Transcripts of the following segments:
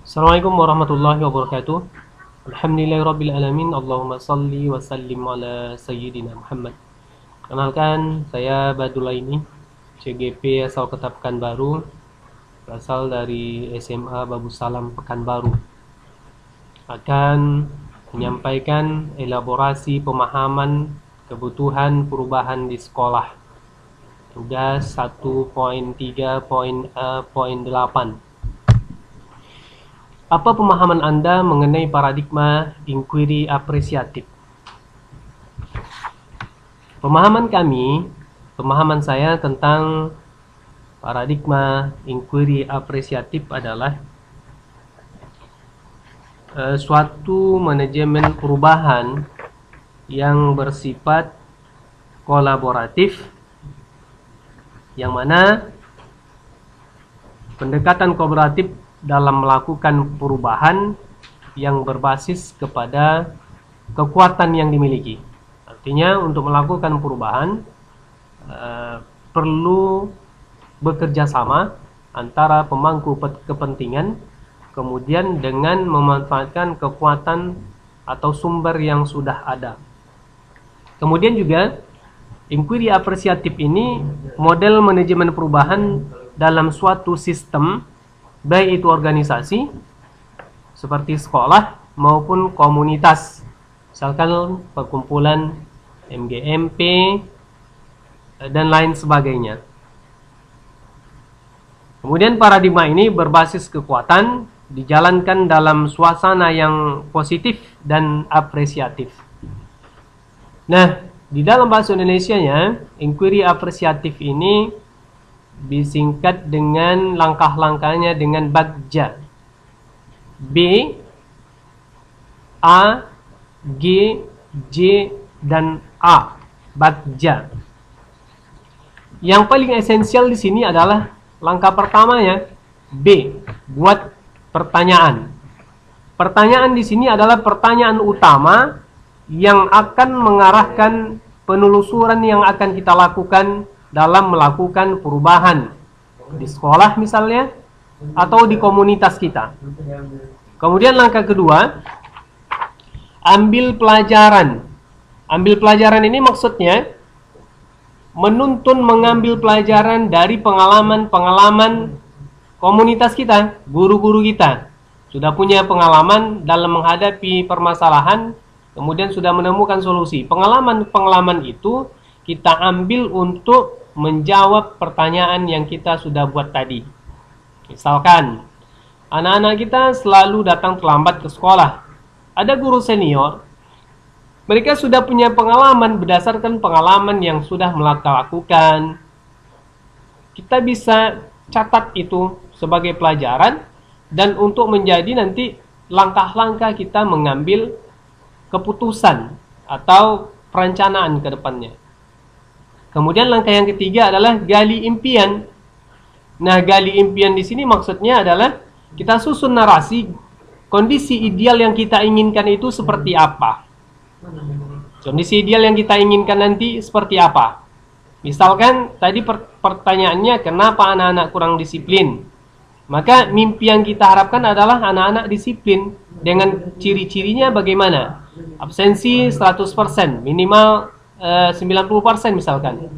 Assalamualaikum warahmatullahi wabarakatuh. Alhamdulillahirabbil alamin. Allahumma salli wa sallim ala sayyidina Muhammad. Kenalkan, saya Badulaini, CGP asal Kota Pekanbaru, berasal dari SMA Babu Salam Pekanbaru. Akan menyampaikan elaborasi pemahaman kebutuhan perubahan di sekolah. Tugas 1.3.8. Apa pemahaman Anda mengenai paradigma inquiry apresiatif? Pemahaman saya tentang paradigma inquiry apresiatif adalah suatu manajemen perubahan yang bersifat kolaboratif, yang mana pendekatan kolaboratif dalam melakukan perubahan yang berbasis kepada kekuatan yang dimiliki. Artinya untuk melakukan perubahan perlu bekerja sama antara pemangku kepentingan, kemudian dengan memanfaatkan kekuatan atau sumber yang sudah ada. Kemudian juga inquiry apresiatif ini model manajemen perubahan dalam suatu sistem, baik itu organisasi seperti sekolah maupun komunitas, misalkan perkumpulan MGMP dan lain sebagainya. Kemudian paradigma ini berbasis kekuatan, dijalankan dalam suasana yang positif dan apresiatif. Nah, di dalam bahasa Indonesianya, inquiry apresiatif ini disingkat dengan langkah-langkahnya dengan BAGJA. B, A, G, J, dan A. BAGJA. Yang paling esensial di sini adalah langkah pertamanya, B, buat pertanyaan. Pertanyaan di sini adalah pertanyaan utama yang akan mengarahkan penelusuran yang akan kita lakukan dalam melakukan perubahan di sekolah misalnya, atau di komunitas kita. Kemudian langkah kedua, ambil pelajaran. Ambil pelajaran ini maksudnya mengambil pelajaran dari pengalaman-pengalaman komunitas kita, guru-guru kita. Sudah punya pengalaman dalam menghadapi permasalahan, kemudian sudah menemukan solusi. Pengalaman-pengalaman itu kita ambil untuk menjawab pertanyaan yang kita sudah buat tadi. Misalkan, anak-anak kita selalu datang terlambat ke sekolah. Ada guru senior, mereka sudah punya pengalaman berdasarkan pengalaman yang sudah lakukan. Kita bisa catat itu sebagai pelajaran dan untuk menjadi nanti langkah-langkah kita mengambil keputusan atau perencanaan ke depannya. Kemudian langkah yang ketiga adalah gali impian. Nah, gali impian di sini maksudnya adalah kita susun narasi kondisi ideal yang kita inginkan itu seperti apa. Kondisi ideal yang kita inginkan nanti seperti apa. Misalkan tadi pertanyaannya kenapa anak-anak kurang disiplin. Maka mimpi yang kita harapkan adalah anak-anak disiplin. Dengan ciri-cirinya bagaimana? Absensi 100%, minimal 90% misalkan.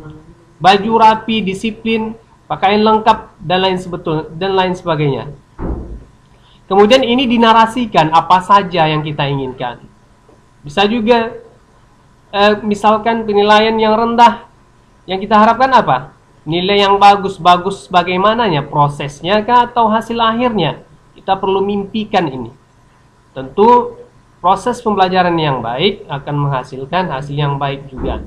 Baju rapi, disiplin, pakaian lengkap dan lain sebagainya. Kemudian ini dinarasikan apa saja yang kita inginkan. Bisa juga misalkan penilaian yang rendah, yang kita harapkan apa? Nilai yang bagus bagaimananya, prosesnya kah atau hasil akhirnya? Kita perlu mimpikan ini. Tentu proses pembelajaran yang baik akan menghasilkan hasil yang baik juga.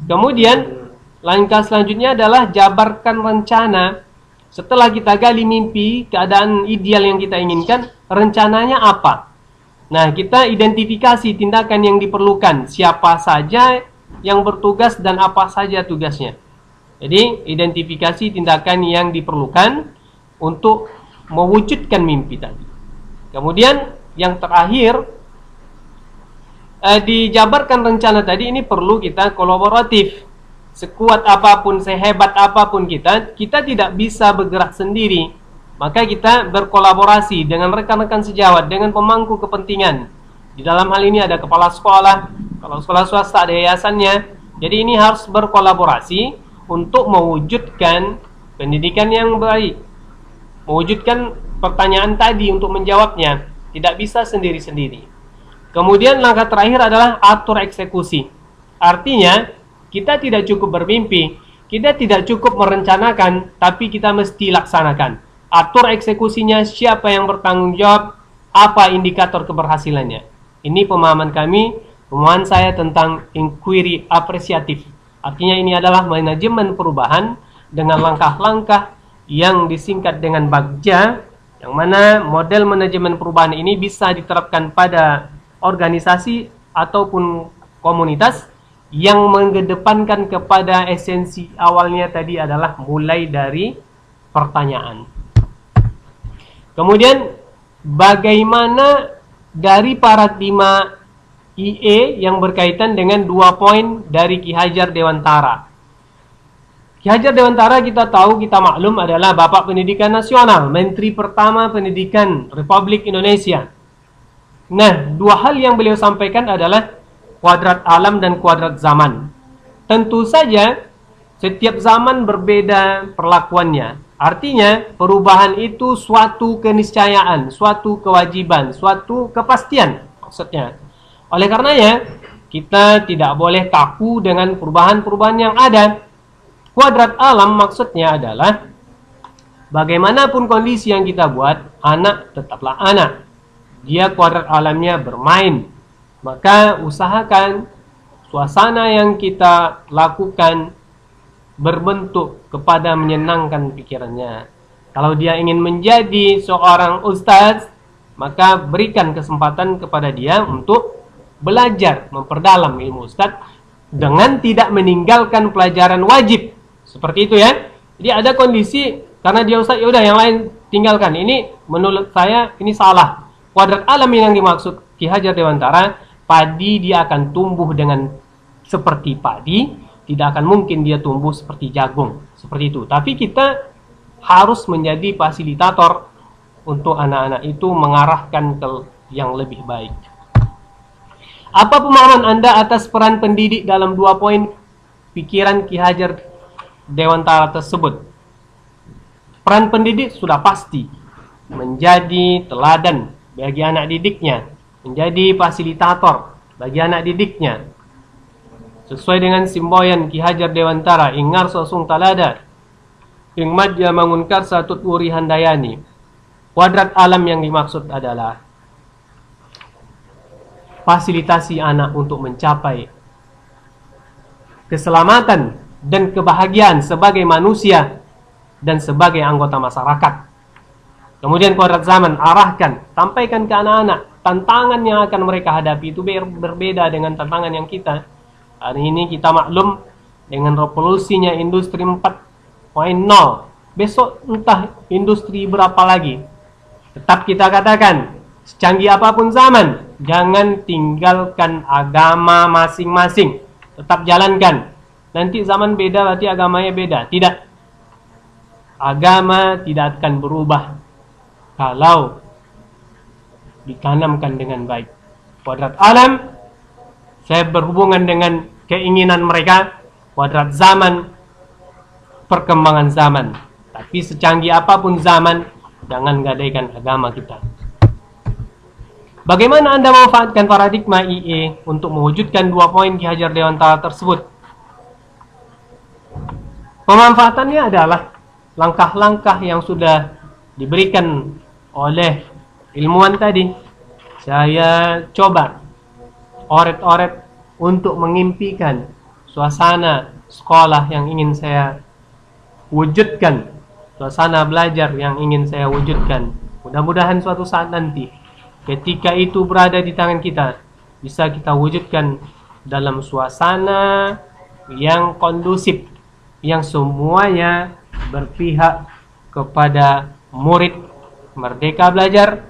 Kemudian langkah selanjutnya adalah jabarkan rencana. Setelah kita gali mimpi, keadaan ideal yang kita inginkan, rencananya apa? Nah, kita identifikasi tindakan yang diperlukan, siapa saja yang bertugas dan apa saja tugasnya. Jadi, identifikasi tindakan yang diperlukan untuk mewujudkan mimpi tadi. Kemudian, yang terakhir, dijabarkan rencana tadi ini perlu kita kolaboratif. Sekuat apapun, sehebat apapun kita tidak bisa bergerak sendiri. maka kita berkolaborasi dengan rekan-rekan sejawat, dengan pemangku kepentingan. Di dalam hal ini ada kepala sekolah, kalau sekolah swasta ada yayasannya. Jadi ini harus berkolaborasi untuk mewujudkan pendidikan yang baik, mewujudkan pertanyaan tadi untuk menjawabnya. Tidak bisa sendiri-sendiri. Kemudian langkah terakhir adalah atur eksekusi. Artinya, kita tidak cukup bermimpi, kita tidak cukup merencanakan, tapi kita mesti laksanakan. Atur eksekusinya, siapa yang bertanggung jawab, apa indikator keberhasilannya. Ini pemahaman kami, pemahaman saya tentang inquiry apresiatif. Artinya ini adalah manajemen perubahan dengan langkah-langkah yang disingkat dengan BAGJA, yang mana model manajemen perubahan ini bisa diterapkan pada organisasi ataupun komunitas yang mengedepankan kepada esensi awalnya tadi adalah mulai dari pertanyaan. Kemudian bagaimana dari paradigma IE yang berkaitan dengan 2 poin dari Ki Hajar Dewantara. Ki Hajar Dewantara kita tahu, kita maklum adalah Bapak Pendidikan Nasional, Menteri pertama Pendidikan Republik Indonesia. Nah, 2 hal yang beliau sampaikan adalah kuadrat alam dan kuadrat zaman. Tentu saja setiap zaman berbeda perlakuannya. Artinya perubahan itu suatu keniscayaan, suatu kewajiban, suatu kepastian maksudnya. Oleh karenanya kita tidak boleh kaku dengan perubahan-perubahan yang ada. Kuadrat alam maksudnya adalah bagaimanapun kondisi yang kita buat, anak tetaplah anak. Dia kuadrat alamnya bermain. Maka usahakan suasana yang kita lakukan berbentuk kepada menyenangkan pikirannya. Kalau dia ingin menjadi seorang ustaz, maka berikan kesempatan kepada dia untuk belajar, memperdalam ilmu ustaz dengan tidak meninggalkan pelajaran wajib. Seperti itu ya. Jadi ada kondisi karena dia ustaz, ya udah yang lain tinggalkan. Ini menurut saya ini salah. Kuadrat alam yang dimaksud Ki Hajar Dewantara, padi dia akan tumbuh dengan seperti padi, tidak akan mungkin dia tumbuh seperti jagung, seperti itu. Tapi kita harus menjadi fasilitator untuk anak-anak itu mengarahkan ke yang lebih baik. Apa pemahaman Anda atas peran pendidik dalam 2 poin pikiran Ki Hajar Dewantara tersebut? Peran pendidik sudah pasti menjadi teladan bagi anak didiknya, menjadi fasilitator bagi anak didiknya. Sesuai dengan simboyan Ki Hajar Dewantara, ingar sosung talada, ingmadya mangunkar satut uri handayani. Kuadrat alam yang dimaksud adalah fasilitasi anak untuk mencapai keselamatan dan kebahagiaan sebagai manusia dan sebagai anggota masyarakat. Kemudian kuadrat zaman, arahkan, sampaikan ke anak-anak tantangan yang akan mereka hadapi itu berbeda dengan tantangan yang kita. Hari ini kita maklum dengan revolusinya industri 4.0. Besok entah industri berapa lagi. Tetap kita katakan, secanggih apapun zaman, jangan tinggalkan agama masing-masing. Tetap jalankan. Nanti zaman beda berarti agamanya beda. Tidak. Agama tidak akan berubah kalau ditanamkan dengan baik. Kuadrat alam, saya berhubungan dengan keinginan mereka. Kuadrat zaman, perkembangan zaman. Tapi secanggih apapun zaman, jangan gadaikan agama kita. Bagaimana Anda memanfaatkan paradigma IE untuk mewujudkan 2 poin Ki Hajar Dewantara tersebut? Pemanfaatannya adalah langkah-langkah yang sudah diberikan oleh ilmuwan tadi. Saya coba oret-oret untuk mengimpikan suasana sekolah yang ingin saya wujudkan, suasana belajar yang ingin saya wujudkan. Mudah-mudahan suatu saat nanti ketika itu berada di tangan kita, bisa kita wujudkan dalam suasana yang kondusif, yang semuanya berpihak kepada murid merdeka belajar,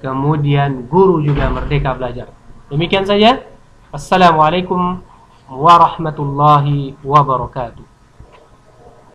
kemudian guru juga merdeka belajar. Demikian saja. Assalamualaikum warahmatullahi wabarakatuh.